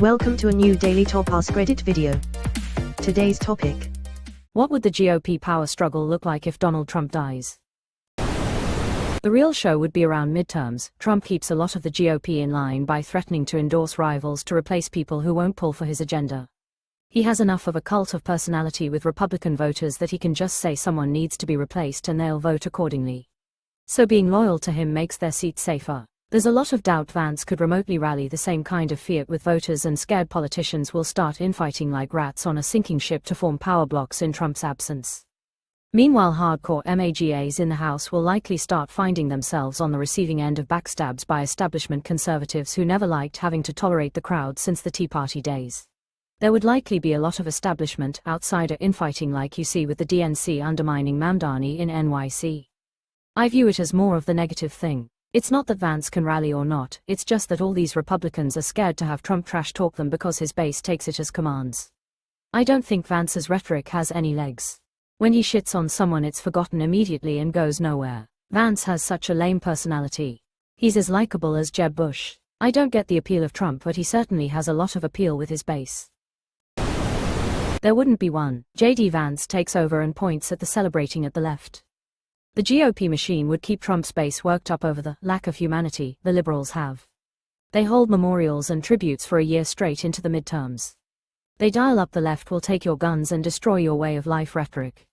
Welcome to a new Daily Top Askreddit video. Today's topic: what would the GOP power struggle look like if Donald Trump dies? The real show would be around midterms. Trump keeps a lot of the GOP in line by threatening to endorse rivals to replace people who won't pull for his agenda. He has enough of a cult of personality with Republican voters that he can just say someone needs to be replaced and they'll vote accordingly. So being loyal to him makes their seats safer. There's a lot of doubt Vance could remotely rally the same kind of fiat with voters, and scared politicians will start infighting like rats on a sinking ship to form power blocks in Trump's absence. Meanwhile, hardcore MAGAs in the House will likely start finding themselves on the receiving end of backstabs by establishment conservatives who never liked having to tolerate the crowd since the Tea Party days. There would likely be a lot of establishment outsider infighting like you see with the DNC undermining Mamdani in NYC. I view it as more of the negative thing. It's not that Vance can rally or not, it's just that all these Republicans are scared to have Trump trash talk them because his base takes it as commands. I don't think Vance's rhetoric has any legs. When he shits on someone it's forgotten immediately and goes nowhere. Vance has such a lame personality. He's as likable as Jeb Bush. I don't get the appeal of Trump, but he certainly has a lot of appeal with his base. There wouldn't be one. J.D. Vance takes over and points at the celebrating at the left. The GOP machine would keep Trump's base worked up over the lack of humanity the liberals have. They hold memorials and tributes for a year straight into the midterms. They dial up the left will take your guns and destroy your way of life rhetoric,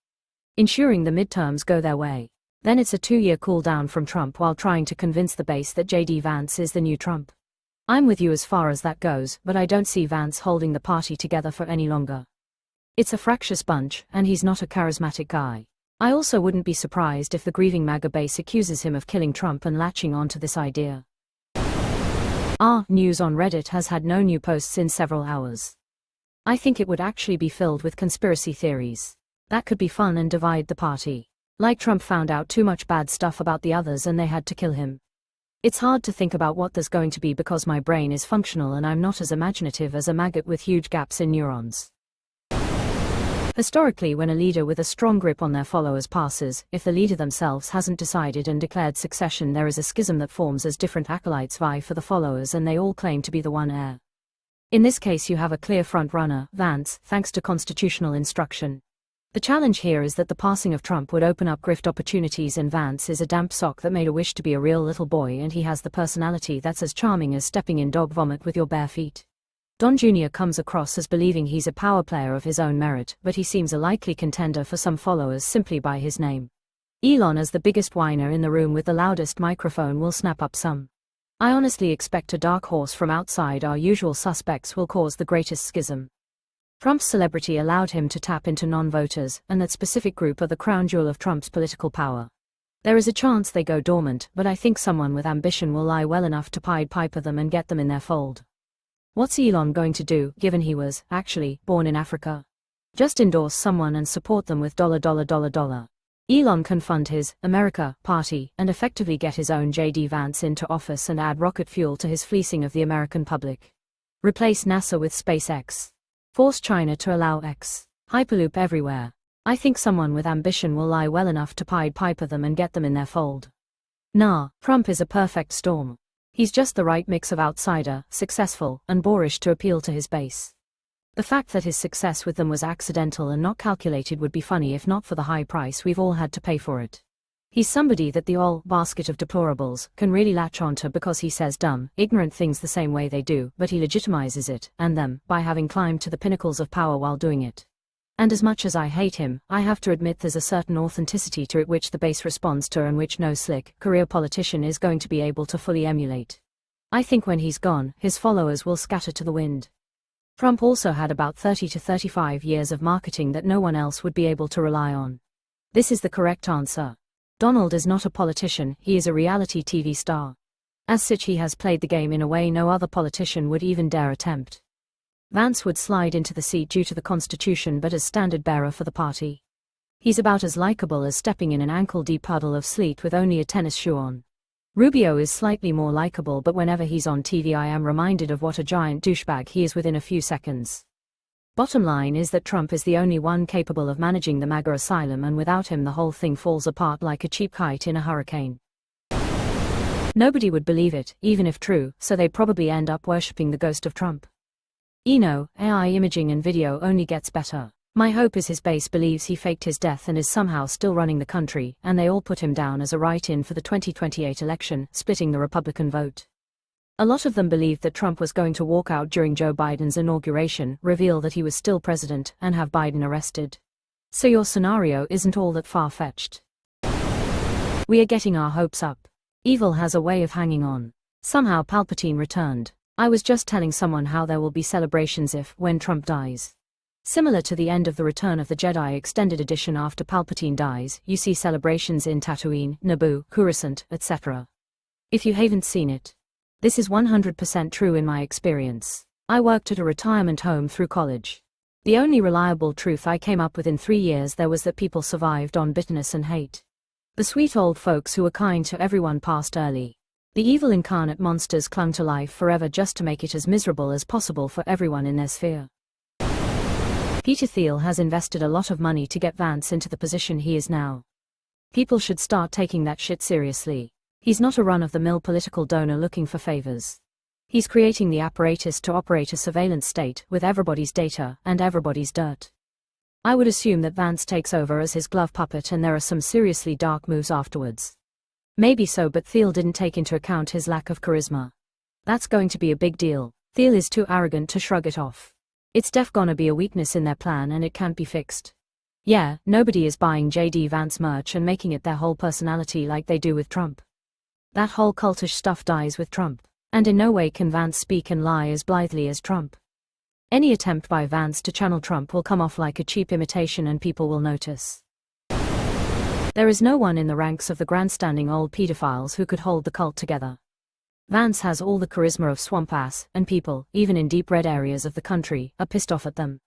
ensuring the midterms go their way. Then it's a 2-year cool down from Trump while trying to convince the base that J.D. Vance is the new Trump. I'm with you as far as that goes, but I don't see Vance holding the party together for any longer. It's a fractious bunch, and he's not a charismatic guy. I also wouldn't be surprised if the grieving MAGA base accuses him of killing Trump and latching on to this idea. News on Reddit has had no new posts in several hours. I think it would actually be filled with conspiracy theories. That could be fun and divide the party. Like Trump found out too much bad stuff about the others and they had to kill him. It's hard to think about what there's going to be because my brain is functional and I'm not as imaginative as a maggot with huge gaps in neurons. Historically, when a leader with a strong grip on their followers passes, if the leader themselves hasn't decided and declared succession, there is a schism that forms as different acolytes vie for the followers and they all claim to be the one heir. In this case you have a clear front runner, Vance, thanks to constitutional instruction. The challenge here is that the passing of Trump would open up grift opportunities, and Vance is a damp sock that made a wish to be a real little boy, and he has the personality that's as charming as stepping in dog vomit with your bare feet. Don Jr. comes across as believing he's a power player of his own merit, but he seems a likely contender for some followers simply by his name. Elon, as the biggest whiner in the room with the loudest microphone, will snap up some. I honestly expect a dark horse from outside our usual suspects will cause the greatest schism. Trump's celebrity allowed him to tap into non-voters, and that specific group are the crown jewel of Trump's political power. There is a chance they go dormant, but I think someone with ambition will lie well enough to Pied Piper them and get them in their fold. What's Elon going to do, given he was, actually, born in Africa? Just endorse someone and support them with $. Elon can fund his America party and effectively get his own J.D. Vance into office and add rocket fuel to his fleecing of the American public. Replace NASA with SpaceX. Force China to allow X. Hyperloop everywhere. I think someone with ambition will lie well enough to Pied Piper them and get them in their fold. Trump is a perfect storm. He's just the right mix of outsider, successful, and boorish to appeal to his base. The fact that his success with them was accidental and not calculated would be funny if not for the high price we've all had to pay for it. He's somebody that the all basket of deplorables can really latch onto because he says dumb, ignorant things the same way they do, but he legitimizes it, and them, by having climbed to the pinnacles of power while doing it. And as much as I hate him, I have to admit there's a certain authenticity to it which the base responds to and which no slick, career politician is going to be able to fully emulate. I think when he's gone, his followers will scatter to the wind. Trump also had about 30 to 35 years of marketing that no one else would be able to rely on. This is the correct answer. Donald is not a politician, he is a reality TV star. As such, he has played the game in a way no other politician would even dare attempt. Vance would slide into the seat due to the Constitution but as standard bearer for the party. He's about as likable as stepping in an ankle-deep puddle of sleet with only a tennis shoe on. Rubio is slightly more likable, but whenever he's on TV I am reminded of what a giant douchebag he is within a few seconds. Bottom line is that Trump is the only one capable of managing the MAGA asylum, and without him the whole thing falls apart like a cheap kite in a hurricane. Nobody would believe it, even if true, so they'd probably end up worshipping the ghost of Trump. AI imaging and video only gets better. My hope is his base believes he faked his death and is somehow still running the country, and they all put him down as a write-in for the 2028 election, splitting the Republican vote. A lot of them believed that Trump was going to walk out during Joe Biden's inauguration, reveal that he was still president, and have Biden arrested. So your scenario isn't all that far-fetched. We are getting our hopes up. Evil has a way of hanging on. Somehow Palpatine returned. I was just telling someone how there will be celebrations when Trump dies. Similar to the end of the Return of the Jedi Extended Edition after Palpatine dies, you see celebrations in Tatooine, Naboo, Coruscant, etc. If you haven't seen it. This is 100% true in my experience. I worked at a retirement home through college. The only reliable truth I came up with in 3 years there was that people survived on bitterness and hate. The sweet old folks who were kind to everyone passed early. The evil incarnate monsters clung to life forever just to make it as miserable as possible for everyone in their sphere. Peter Thiel has invested a lot of money to get Vance into the position he is now. People should start taking that shit seriously. He's not a run-of-the-mill political donor looking for favors. He's creating the apparatus to operate a surveillance state with everybody's data and everybody's dirt. I would assume that Vance takes over as his glove puppet and there are some seriously dark moves afterwards. Maybe so, but Thiel didn't take into account his lack of charisma. That's going to be a big deal. Thiel is too arrogant to shrug it off. It's gonna be a weakness in their plan and it can't be fixed. Yeah, nobody is buying JD Vance merch and making it their whole personality like they do with Trump. That whole cultish stuff dies with Trump. And in no way can Vance speak and lie as blithely as Trump. Any attempt by Vance to channel Trump will come off like a cheap imitation and people will notice. There is no one in the ranks of the grandstanding old pedophiles who could hold the cult together. Vance has all the charisma of swamp ass, and people, even in deep red areas of the country, are pissed off at them.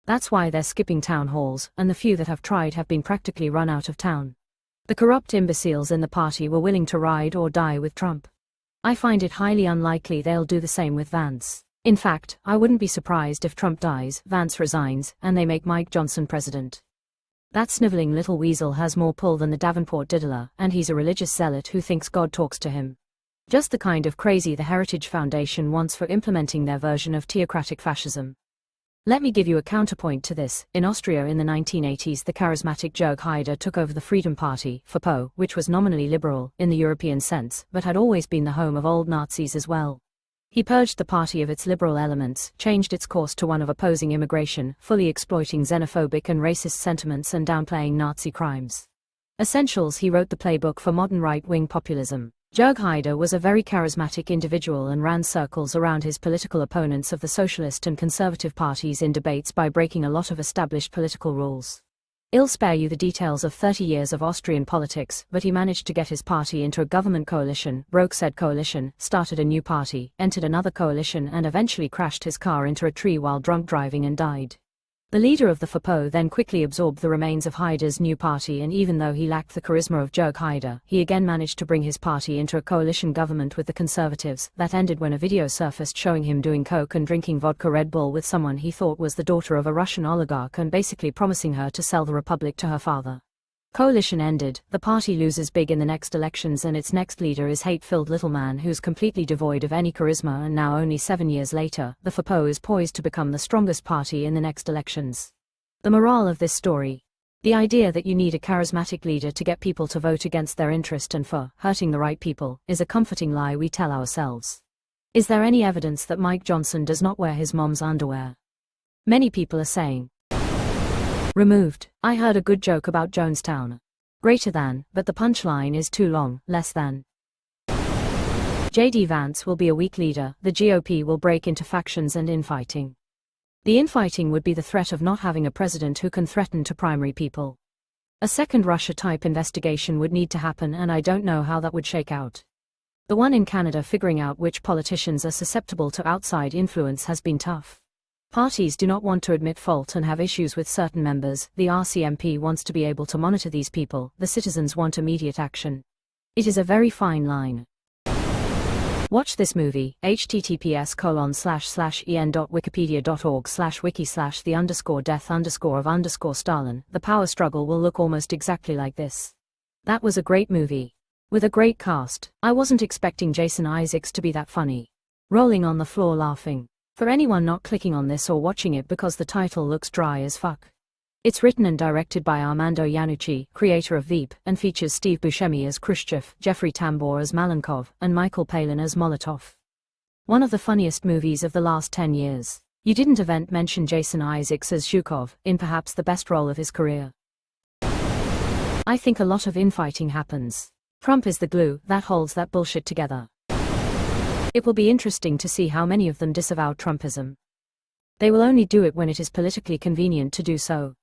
That's why they're skipping town halls, and the few that have tried have been practically run out of town. The corrupt imbeciles in the party were willing to ride or die with Trump. I find it highly unlikely they'll do the same with Vance. In fact, I wouldn't be surprised if Trump dies, Vance resigns, and they make Mike Johnson president. That sniveling little weasel has more pull than the Davenport diddler, and he's a religious zealot who thinks God talks to him. Just the kind of crazy the Heritage Foundation wants for implementing their version of theocratic fascism. Let me give you a counterpoint to this. In Austria in the 1980s, the charismatic Jörg Haider took over the Freedom Party, FPÖ, which was nominally liberal, in the European sense, but had always been the home of old Nazis as well. He purged the party of its liberal elements, changed its course to one of opposing immigration, fully exploiting xenophobic and racist sentiments and downplaying Nazi crimes. Essentials. He wrote the playbook for modern right-wing populism. Jörg Haider was a very charismatic individual and ran circles around his political opponents of the socialist and conservative parties in debates by breaking a lot of established political rules. I'll spare you the details of 30 years of Austrian politics, but he managed to get his party into a government coalition, broke said coalition, started a new party, entered another coalition and eventually crashed his car into a tree while drunk driving and died. The leader of the FPÖ then quickly absorbed the remains of Haider's new party, and even though he lacked the charisma of Jörg Haider, he again managed to bring his party into a coalition government with the Conservatives. That ended when a video surfaced showing him doing coke and drinking vodka Red Bull with someone he thought was the daughter of a Russian oligarch and basically promising her to sell the republic to her father. Coalition ended, the party loses big in the next elections and its next leader is hate-filled little man who's completely devoid of any charisma, and now only 7 years later, the FPÖ is poised to become the strongest party in the next elections. The morale of this story. The idea that you need a charismatic leader to get people to vote against their interest and for hurting the right people is a comforting lie we tell ourselves. Is there any evidence that Mike Johnson does not wear his mom's underwear? Many people are saying. Removed. I heard a good joke about Jonestown. Greater than, but the punchline is too long, less than. JD Vance will be a weak leader, the GOP will break into factions and infighting. The infighting would be the threat of not having a president who can threaten to primary people. A second Russia-type investigation would need to happen, and I don't know how that would shake out. The one in Canada figuring out which politicians are susceptible to outside influence has been tough. Parties do not want to admit fault and have issues with certain members. The RCMP wants to be able to monitor these people, the citizens want immediate action. It is a very fine line. Watch this movie, https://en.wikipedia.org/wiki/the_death_of_Stalin. The power struggle will look almost exactly like this. That was a great movie. With a great cast. I wasn't expecting Jason Isaacs to be that funny. Rolling on the floor laughing. For anyone not clicking on this or watching it because the title looks dry as fuck. It's written and directed by Armando Iannucci, creator of Veep, and features Steve Buscemi as Khrushchev, Jeffrey Tambor as Malenkov, and Michael Palin as Molotov. One of the funniest movies of the last 10 years. You didn't event mention Jason Isaacs as Zhukov, in perhaps the best role of his career. I think a lot of infighting happens. Trump is the glue that holds that bullshit together. It will be interesting to see how many of them disavow Trumpism. They will only do it when it is politically convenient to do so.